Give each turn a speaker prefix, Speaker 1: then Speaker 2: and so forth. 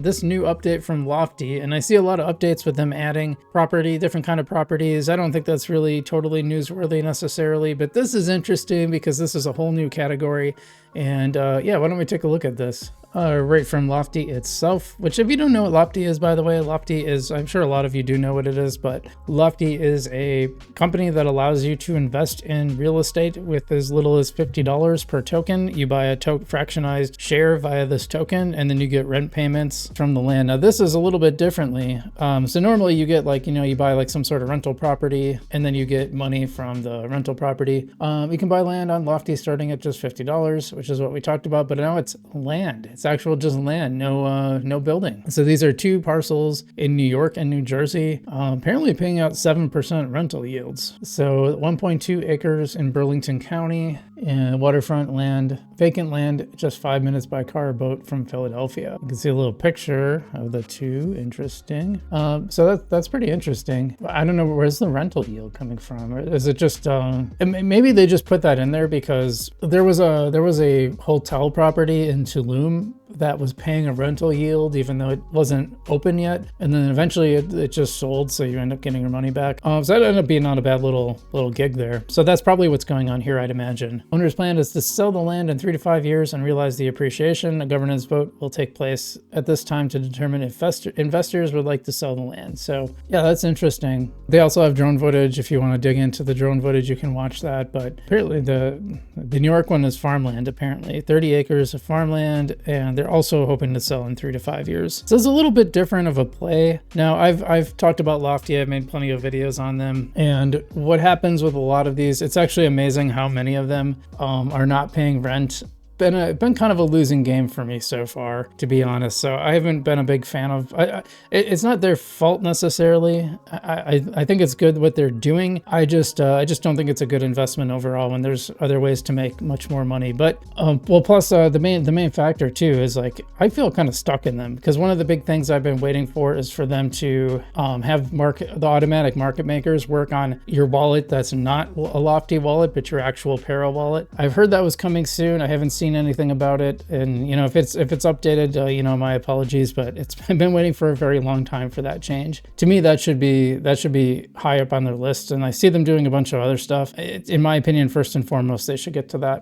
Speaker 1: This new update from Lofty, and I see a lot of updates with them adding different kind of properties. I don't think that's really totally newsworthy necessarily, but this is interesting because this is a whole new category. And yeah, why don't we take a look at this? Right from Lofty itself, which if you don't know what Lofty is, by the way, Lofty is, I'm sure a lot of you do know what it is, but Lofty is a company that allows you to invest in real estate with as little as $50 per token. You buy a fractionized share via this token, and then you get rent payments from the land. Now this is a little bit differently. So normally you get you buy like some sort of rental property, and then you get money from the rental property. You can buy land on Lofty starting at just $50, which is what we talked about, but now it's land. It's actual just land, no building. So these are two parcels in New York and New Jersey, apparently paying out 7% rental yields. So 1.2 acres in Burlington County, and waterfront land, vacant land, just 5 minutes by car or boat from Philadelphia. You can see a little picture of the two. Interesting. So that's pretty interesting. I don't know, where's the rental yield coming from? Or is it just maybe they just put that in there because there was a hotel property in Tulum that was paying a rental yield even though it wasn't open yet, and then eventually it just sold, so you end up getting your money back. So that ended up being not a bad little gig there. So that's probably what's going on here, I'd imagine. Owner's plan is to sell the land in 3 to 5 years and realize the appreciation. A governance vote will take place at this time to determine if investors would like to sell the land. So yeah, that's interesting. They also have drone footage. If you want to dig into the drone footage, you can watch that. But apparently the New York one is farmland, apparently 30 acres of farmland, and they're also hoping to sell in 3 to 5 years. So it's a little bit different of a play. Now I've talked about Lofty. I've made plenty of videos on them, and what happens with a lot of these, it's actually amazing how many of them are not paying rent. Been kind of a losing game for me so far, to be honest. So I haven't been a big fan of. It's not their fault necessarily. I think it's good what they're doing. I just don't think it's a good investment overall when there's other ways to make much more money. But well, plus the main factor too is like I feel kind of stuck in them because one of the big things I've been waiting for is for them to have the automatic market makers work on your wallet that's not a Lofty wallet but your actual Para wallet. I've heard that was coming soon. I haven't seen anything about it, and if it's updated, my apologies, but I've been waiting for a very long time for that change. To me, that should be high up on their list, and I see them doing a bunch of other stuff. In my opinion, first and foremost, they should get to that.